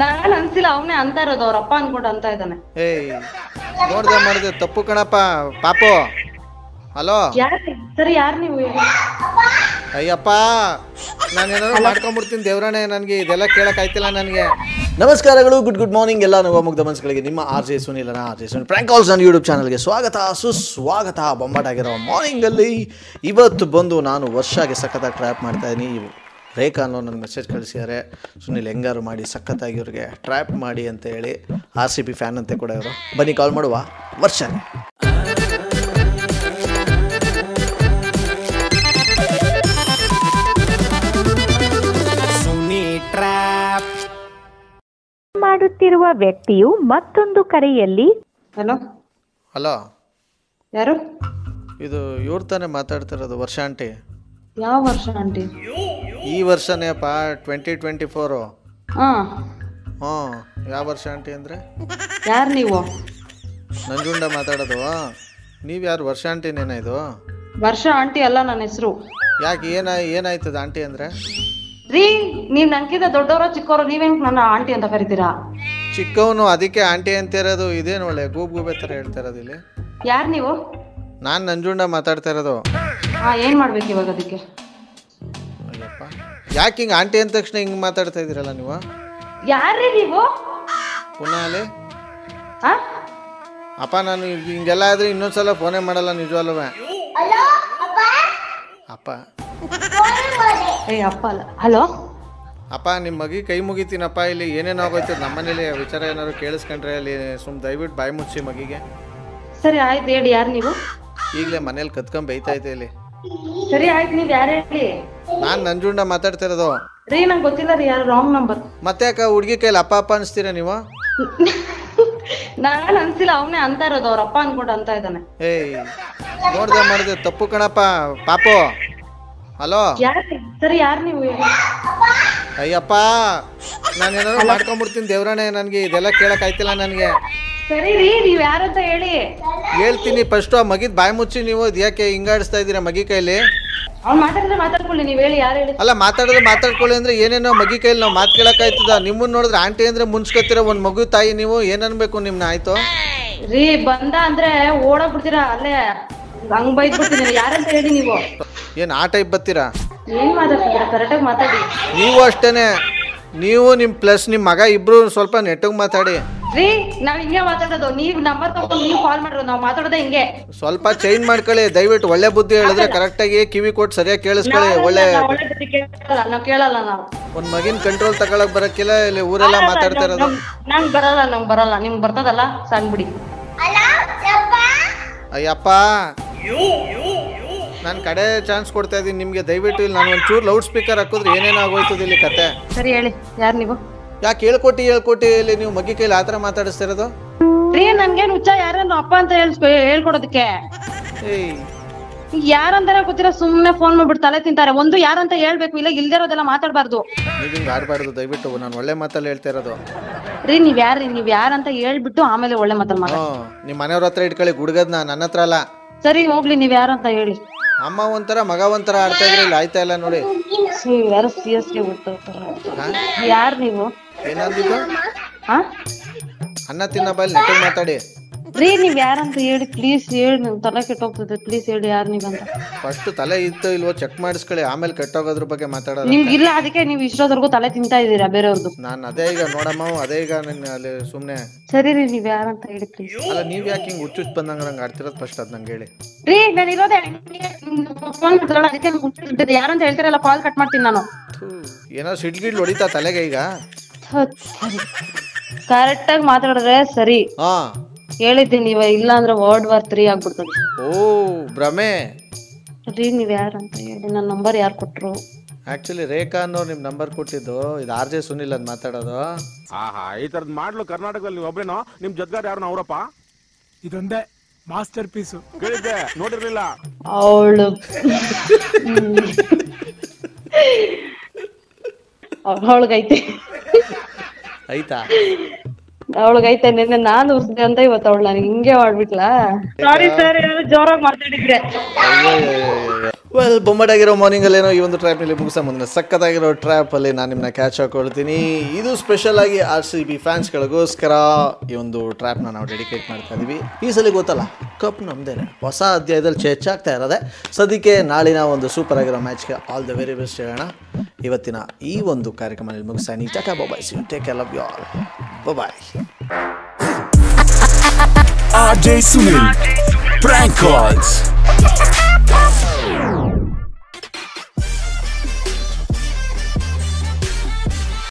ನಾನ್ ಅನ್ಸಿಲ್ಲ, ಅವನೇ ಅಂತ ಇರೋದು, ಅವ್ರ ಅಪ್ಪ ಅನ್ಕೊಂಡು ಅಂತ ಇದ್ದಾನೆ. ಏಯ್ ನೋಡ್ದೆ ಮಾಡಿದೆ ತಪ್ಪು ಕಣಪ್ಪ ಪಾಪು. ಹಲೋ ಸರಿ, ಯಾರು ನೀವು? ಅಯ್ಯಪ್ಪ ನಾನೇನಾದ್ರು ಮಾಡ್ಕೊಂಡ್ಬಿಡ್ತೀನಿ ದೇವ್ರಾಣೆ, ನನಗೆ ಇದೆಲ್ಲ ಕೇಳಕ್ ಆಯ್ತಿಲ್ಲ ನನಗೆ. ನಮಸ್ಕಾರಗಳು, ಗುಡ್ ಮಾರ್ನಿಂಗ್ ಎಲ್ಲ ಮುಗ್ಧ ಮನಸ್ಸುಗಳಿಗೆ. ನಿಮ್ಮ RJ ಸುನಿಲ್ ಪ್ರ್ಯಾಂಕ್ ಕಾಲ್ಸ್ ನನ್ನ ಯೂಟ್ಯೂಬ್ ಚಾನಲ್ಗೆ ಸ್ವಾಗತ ಸುಸ್ವಾಗತ. ಬೊಂಬಾಟಾಗಿರೋ ಮಾರ್ನಿಂಗಲ್ಲಿ ಇವತ್ತು ಬಂದು ನಾನು ವರ್ಷಾಗೆ ಸಖತ್ತಾಗಿ ಟ್ರ್ಯಾಪ್ ಮಾಡ್ತಾಯಿದ್ದೀನಿ. ರೇಖಾ ಅನ್ನೋ ನನಗೆ ಮೆಸೇಜ್ ಕಳಿಸಿದ್ದಾರೆ, ಸುನಿಲ್ ಹೆಂಗಾರು ಮಾಡಿ ಸಖತ್ತಾಗಿ ಇವ್ರಿಗೆ ಟ್ರ್ಯಾಪ್ ಮಾಡಿ ಅಂತ ಹೇಳಿ. RCB ಫ್ಯಾನ್ ಅಂತ ಕೂಡ ಇವರು. ಬನ್ನಿ ಕಾಲ್ ಮಾಡುವ ವರ್ಷಾಗೆ. ಮಾಡುತ್ತಿರುವ ವ್ಯಕ್ತಿಯು ಮತ್ತೊಂದು ಕರೆಯಲ್ಲಿ. ಹಲೋ ಹಲೋ, ಯಾರು? ಇದು ಇವ್ರು ತಾನೇ ಮಾತಾಡ್ತಿರೋದು, ವರ್ಷ ಆಂಟಿ? ಯಾವ ವರ್ಷ ಆಂಟಿ? ಈ ವರ್ಷನೇಪ್ಪ, 2024. ಹಾ, ಹ್ಞೂ. ಯಾವ ವರ್ಷ ಆಂಟಿ ಅಂದರೆ? ಯಾರು ನೀವು? ನಂಜುಂಡ ಮಾತಾಡೋದು. ನೀವು ಯಾರು? ವರ್ಷ ಆಂಟಿನೇನ ಇದು? ವರ್ಷ ಆಂಟಿ ಅಲ್ಲ ನನ್ನ ಹೆಸರು. ಯಾಕೆ ಏನಾಯ್ತದ ಆಂಟಿ ಅಂದರೆ? ರೀ, ನೀವ್ ನನ್ಕಿಂತ ದೊಡ್ಡವರ ಚಿಕ್ಕವರು, ನೀವೇನ್ ನನ್ನ ಆಂಟಿ ಅಂತ ಕರಿತೀರಾ? ಚಿಕ್ಕವನು, ಅದಕ್ಕೆ ಆಂಟಿ ಅಂತ ಇರೋದು. ಇದೇನು ಒಳ್ಳೆ ಗೂಬೆ ಥರ ಹೇಳ್ತಾ ಇರೋದು ಇಲ್ಲಿ. ಯಾರು ನೀವು? ನಾನು ನಂಜುಂಡ ಮಾತಾಡ್ತಾ ಇರೋದು. ಹಾ, ಏನ್ ಮಾಡ್ಬೇಕು ಇವಾಗ ಅದಕ್ಕೆ? ಅಯ್ಯಪ್ಪ, ಯಾಕೆ ಹಿಂಗೆ ಆಂಟಿ ಅಂದ ತಕ್ಷಣ ಹಿಂಗೆ ಮಾತಾಡ್ತಾ ಇದ್ದೀರಲ್ಲ ನೀವು? ಯಾರ್ರೀ ನೀವು? ಪುನಃ ಅಲ್ಲಿ ಹಾ ಅಪ್ಪ, ನಾನು ಹಿಂಗೆಲ್ಲ ಆದ್ರೆ ಇನ್ನೊಂದ್ಸಲ ಫೋನೇ ಮಾಡಲ್ಲ ನಿಜವಲ್ಲವೇ. ಅಪ್ಪ ಅಪ್ಪ ಅಲ್ಲ. ಹಲೋ ಅಪ್ಪ, ನಿಮ್ಮ ಮಗಿ ಕೈ ಮುಗಿತೀನಪ್ಪ. ಇಲ್ಲಿ ಏನೇನು ಆಗೋಯ್ತದೆ ನಮ್ಮನೇಲಿ ವಿಚಾರ ಏನಾದ್ರು ಕೇಳಿಸ್ಕೊಂಡ್ರೆ ಅಲ್ಲಿ ದಯವಿಟ್ಟು ಬಾಯಿ ಮುಚ್ಚಿ ಮಗಿಗೆ. ಸರಿ ಆಯ್ತು, ಹೇಳಿ ಯಾರು ನೀವು? ಈಗಲೇ ಮನೇಲಿ ಕತ್ಕೊಂಡ್ ಬೈತಾ ಇದ್ದೆ ಇಲ್ಲಿ. ಸರಿ ಆಯ್ತು, ನೀವ್ ಯಾರು ಹೇಳಿ? ನಾನು ನಂಜುಂಡ ಮಾತಾಡ್ತಾ ಇರೋದು. ರೀ, ನಂಗೆ ಗೊತ್ತಿಲ್ಲ ರೀ, ಯಾರು ರಾಂಗ್ ನಂಬರ್. ಮತ್ತೆ ಯಾಕೆ ಹುಡುಗಿ ಕೈಲಿ ಅಪ್ಪ ಅಪ್ಪ ಅನಿಸ್ತೀರಾ ನೀವು? ನಾನ್ ಅನ್ಸಿಲ್ಲ, ಅವನೇ ಅಂತ ಇರೋದು, ಅವ್ರ ಅಪ್ಪ ಅನ್ಕೊಂಡು ಅಂತ ಇದ್ದಾನೆ. ಏಯ್ ನೋಡ್ದೆ ಮಾಡಿದೆ ತಪ್ಪು ಕಣಪ್ಪ ಪಾಪು. ಹಲೋ ಸರಿ, ಯಾರು ನೀವು? ಅಯ್ಯಪ್ಪ ನಾನೇನಾದ್ರು ಮಾಡ್ಕೊಂಡ್ಬಿಡ್ತೀನಿ ದೇವ್ರಾಣೆ, ನನಗೆ ಇದೆಲ್ಲ ಕೇಳಕ್ ಆಯ್ತಿಲ್ಲ ನನಗೆ. ಸರಿ ರೀ, ನೀವ್ ಯಾರಂತ ಹೇಳಿ. ಹೇಳ್ತೀನಿ. ಫಸ್ಟು ಆ ಮಗಿದ್ ಬಾಯಿ ಮುಚ್ಚಿ. ನೀವು ಯಾಕೆ ಹಿಂಗಾಡಿಸ್ತಾ ಇದ್ದೀರಾ ಮಗಿ ಕೈಲಿ? ಅವ್ನು ಮಾತಾಡಿದ್ರೆ ಮಾತಾಡ್ಕೊಳ್ಳಿ, ನೀವ್ ಹೇಳಿ ಯಾರು ಹೇಳಿ. ಅಲ್ಲ, ಮಾತಾಡ್ಕೊಳ್ಳಿ ಅಂದ್ರೆ ಏನೇನೋ ಮಗಿ ಕೈಲಿ ನಾವು ಮಾತು ಕೇಳಕ್ಕಾಯ್ತದ? ನಿಮ್ಮನ್ನ ನೋಡಿದ್ರೆ ಆಂಟಿ ಅಂದ್ರೆ ಮುನ್ಸ್ಕೊತೀರ. ಒಂದು ಮಗು ತಾಯಿ ನೀವು, ಏನನ್ಬೇಕು ನಿಮ್ನ? ಆಯ್ತು ರೀ, ಬಂದ ಅಂದ್ರೆ ಓಡಾಗ್ಬಿಡ್ತೀರಾ, ಅಲ್ಲೇ ಹಂಗ್ ಬೈದ್ಬಿಡ್ತೀನಿ. ಯಾರಂತ ಹೇಳಿ ನೀವು? ಏನು ಆ ಟೈಪ್ ಬರ್ತೀರಾ? ಏನ್ ಮಾತಾಡ್ತೀರಾ? ಕರೆಕ್ಟಾಗಿ ಮಾತಾಡಿ. ನೀವು ಅಷ್ಟೇನೆ, ನೀವು ನಿಮ್ಮ ಪ್ಲಸ್ ನಿಮ್ಮ ಮಗ ಇಬ್ರು ಸ್ವಲ್ಪ ನೆಟ್ಟಗೆ ಮಾತಾಡಿ. ರೀ, ನಾವ್ ಹಿಂಗೆ ಮಾತಾಡೋದು. ನೀವ್ ನಂಬರ್ ತಗೊಂಡು ನೀವು ಕಾಲ್ ಮಾಡಿರೋದು, ನಾವ್ ಮಾತಾಡೋದೇ ಹಿಂಗೆ. ಸ್ವಲ್ಪ ಚೇಂಜ್ ಮಾಡ್ಕೊಳ್ಳಿ ದಯವಿಟ್ಟು. ಒಳ್ಳೆ ಬುದ್ಧಿ ಹೇಳಿದ್ರೆ ಕರೆಕ್ಟಾಗಿ ಕಿವಿ ಕೊಟ್ಟು ಸರಿಯಾಗಿ ಕೇಳಿಸ್ಕೊಳ್ಳಿ. ಒಳ್ಳೆ ನಾವ್ ಕೇಳಲ್ಲ. ನಾವು ಒಂದು ಮಗಿನ ಕಂಟ್ರೋಲ್ ತಗೊಳಕ್ ಬರಕ್ಕಿಲ್ಲ. ಇಲ್ಲಿ ಊರೆಲ್ಲ ಮಾತಾಡ್ತಾ ಇರೋದು. ನಂಗ್ ಬರಲ್ಲ. ನಿಮ್ಗೆ ಬರ್ತದಲ್ಲ, ಸಣ್ಣ ಬಿಡಿ. ಅಯ್ಯಪ್ಪ, ನಾನು ಕಡೆ ಚಾನ್ಸ್ ಕೊಡ್ತಾ ಇದ್ದೀನಿ ನಿಮಗೆ. ದಯವಿಟ್ಟು ಇಲ್ಲಿ ನಾನು ಒಂಚೂರು ಲೌಡ್ ಸ್ಪೀಕರ್ ಹಾಕಿದ್ರೆ ಏನೇನೋ ಆಗೋಯ್ತದ ಇಲ್ಲಿ ಕತೆ. ಸರಿ ಹೇಳಿ, ಯಾರು ನೀವು? ಯಾಕೆ ಹೇಳ್ಕೊಟ್ಟು ಇಲ್ಲಿ ನೀವು ಮಗಿ ಕೈಲಿ ಆತರ ಮಾತಾಡಿಸ್ತಾ ಇರೋದು? ರೀ, ನನ್ಗೇನು ಹುಚ್ಚ ಯಾರನ್ನು ಅಪ್ಪ ಅಂತ ಹೇಳ್ಕೊಡೋದಕ್ಕೆ? ಏಯ್, ಯಾರಂತಾನೆ ಗೊತ್ತಿರ ಸುಮ್ನೆ ಫೋನ್ ಮಾಡ್ಬಿಟ್ಟು ತಲೆ ತಿಂತಾರೆ. ಒಂದು ಯಾರಂತ ಹೇಳ್ಬೇಕು, ಇಲ್ಲ ಇಲ್ದಿರೋದೆಲ್ಲ ಮಾತಾಡ್ಬಾರ್ದು. ನೀವು ಹಿಂಗೆ ಆಡಬಾರ್ದು ದಯವಿಟ್ಟು. ನಾನು ಒಳ್ಳೆ ಮಾತಲ್ಲಿ ಹೇಳ್ತಾ ಇರೋದು. ರೀ, ನೀವ್ ಯಾರಂತ ಹೇಳ್ಬಿಟ್ಟು ಆಮೇಲೆ ಒಳ್ಳೆ ಮಾತಲ್ಲಿ ಮಾತಾಡಿ. ನಿಮ್ಮ ಮನೆಯವ್ರ ಹತ್ರ ಇಟ್ಕೊಳ್ಳಿ ಗುಡ್ಗದ್ನ, ನನ್ನ ಹತ್ರ ಅಲ್ಲ. ಸರಿ ಹೋಗ್ಲಿ, ನೀವ್ ಯಾರಂತ ಹೇಳಿ. ಅಮ್ಮ ಒಂಥರ ಮಗ ಒಂಥರ ಆಡ್ತಾ ಇದ್ರಿ ಇಲ್ಲಿ, ಆಯ್ತಾ ಇಲ್ಲ ನೋಡಿ. ಯಾರು CS ಯಾರು ನೀವು? ಏನಂದಿದ್ದು? ಹಾ, ಅನ್ನ ತಿನ್ನ ಬಾಯಲ್ಲಿ ನೆಟ್ಟಿಗೆ ಮಾತಾಡಿ. ರೀ, ನೀವ್ ಯಾರಂತ ಹೇಳಿ ಪ್ಲೀಸ್ ಹೇಳಿ. ನನ್ ತಲೆ ಕೆಟ್ಟೋಗ್ತದೆ, ಪ್ಲೀಸ್ ಹೇಳಿ ಯಾರು ನೀವಂತ. ಫಸ್ಟ್ ತಲೆ ಇತ್ತು ಇಲ್ವೋ ಚೆಕ್ ಮಾಡಿಸ್ಕೊಳ್ಳಿ, ಆಮೇಲೆ ಕೆಟ್ಟೋಗೋದ್ರ ಬಗ್ಗೆ ಮಾತಾಡೋದು. ನಿಮ್ಗಿಲ್ಲ, ಅದಕ್ಕೆ ನೀವ್ ಇಷ್ಟೋದ್ವರೆಗೂ ತಲೆ ತಿಂತಾ ಇದೀರಾ ಬೇರೆಯವ್ರದ್ದು. ನಾನು ಅದೇ ಈಗ ನೋಡಮ್ಮ, ಅದೇ ಈಗ ನಿನ್ನ ಅಲ್ಲಿ ಸುಮ್ಮನೆ. ಸರಿ ರೀ, ನೀವ್ ಯಾರಂತ ಹೇಳಿ ಪ್ಲೀಸ್. ಅಲ್ಲ, ನೀವು ಯಾಕೆ ಹಿಂಗೆ ಹುಚ್ಚುಚ್ಚು ಬಂದಂಗೆ ನಂಗೆ ಆಡ್ತಿರೋದು ಫಸ್ಟ್ ಅದು ನಂಗೆ ಹೇಳಿ. ರೀ, ನಾನು ಇರೋದೇ ಫೋನ್ ಮಾಡ್ತಾರಲ್ಲ, ಅದಕ್ಕೆ ಯಾರಂತ ಹೇಳ್ತೀರಲ್ಲ, ಕಾಲ್ ಕಟ್ ಮಾಡ್ತೀನಿ ನಾನು. ಏನೋ ಸಿಡ್ಗಿಡ್ಲು ಹೊಡಿತಾ ತಲೆಗೆ ಈಗ? ಕರೆಕ್ಟಾಗಿ ಮಾತಾಡಿದ್ರೆ ಸರಿ. ಹಾ ಹೇಳಿದ್ದೀನಿ, ಇಲ್ಲ ಅಂದ್ರೆ World War III ಆಗ್ಬಿಡ್ತದೆ. ಓ ಭ್ರಮೆ. ರೀ, ನೀವ್ ಯಾರಂತ ಹೇಳಿ. ನನ್ನ ನಂಬರ್ ಯಾರು ಕೊಟ್ರು? ಆಕ್ಚುಲಿ ರೇಖಾ ಅನ್ನೋರು ನಿಮ್ ನಂಬರ್ ಕೊಟ್ಟಿದ್ದು. ಇದು RJ ಸುನಿಲ್ ಅಂತ ಮಾತಾಡೋದು. ಈ ತರದ್ ಮಾಡ್ಲು ಕರ್ನಾಟಕದಲ್ಲಿ ಒಬ್ರೇನೋ ನಿಮ್ ಜೊತೆಗಾರ ಯಾರು ಅವರಪ್ಪ? ಇದೊಂದೇ ಮಾಸ್ಟರ್ ಪೀಸು. ಕೇಳಿದ್ದೆ, ನೋಡಿರ್ಲಿಲ್ಲ. ಅವಳು ಅವಳಿಗೈತೆ ಆಯ್ತಾ? ಅವಳಿಗೈತೆ. ನಿನ್ನೆ ನಾನು ಉರ್ಸ್ದೆ ಅಂತ ಇವತ್ತು ಅವಳು ನನಗೆ ಹಿಂಗೆ ಮಾಡ್ಬಿಟ್ಲಾ? ಸಾರಿ ಸರ್, ಜೋರಾಗಿ ಮಾತಾಡಿದ್ರೆ. ವೆಲ್ ಬೊಂಬಾಟಾಗಿರೋ ಮಾರ್ನಿಂಗಲ್ಲೇನೋ ಈ ಒಂದು ಟ್ರ್ಯಾಪ್ನಲ್ಲಿ ಮುಗಿಸ ಮುಂದೆ ಸಖತ್ತಾಗಿರೋ ಟ್ರ್ಯಾಪಲ್ಲಿ ನಾನು ನಿಮ್ಮನ್ನ ಕ್ಯಾಚ್ ಹಾಕೊಳ್ತೀನಿ. ಇದು ಸ್ಪೆಷಲ್ ಆಗಿ RCB ಫ್ಯಾನ್ಸ್ಗಳಿಗೋಸ್ಕರ ಈ ಒಂದು ಟ್ರ್ಯಾಪ್ನ ನಾವು ಡೆಡಿಕೇಟ್ ಮಾಡ್ತಾ ಇದ್ದೀವಿ. ಈ ಸಲ ಗೊತ್ತಲ್ಲ, ಕಪ್ ನಮ್ಮದೇನೆ, ಹೊಸ ಅಧ್ಯಾಯದಲ್ಲಿ ಹೆಚ್ಚಾಗ್ತಾ ಇರೋದೆ. ಸದ್ಯಕ್ಕೆ ನಾಳಿನ ಒಂದು ಸೂಪರ್ ಆಗಿರೋ ಮ್ಯಾಚ್ಗೆ ಆಲ್ ದ ವೆರಿ ಬೆಸ್ಟ್ ಹೇಳೋಣ. ಇವತ್ತಿನ ಈ ಒಂದು ಕಾರ್ಯಕ್ರಮದಲ್ಲಿ ಮುಗಿಸ್ತಾನೆ. Tata bye, see you, take care, love you all, bye. RJ Sunil, Prank Calls.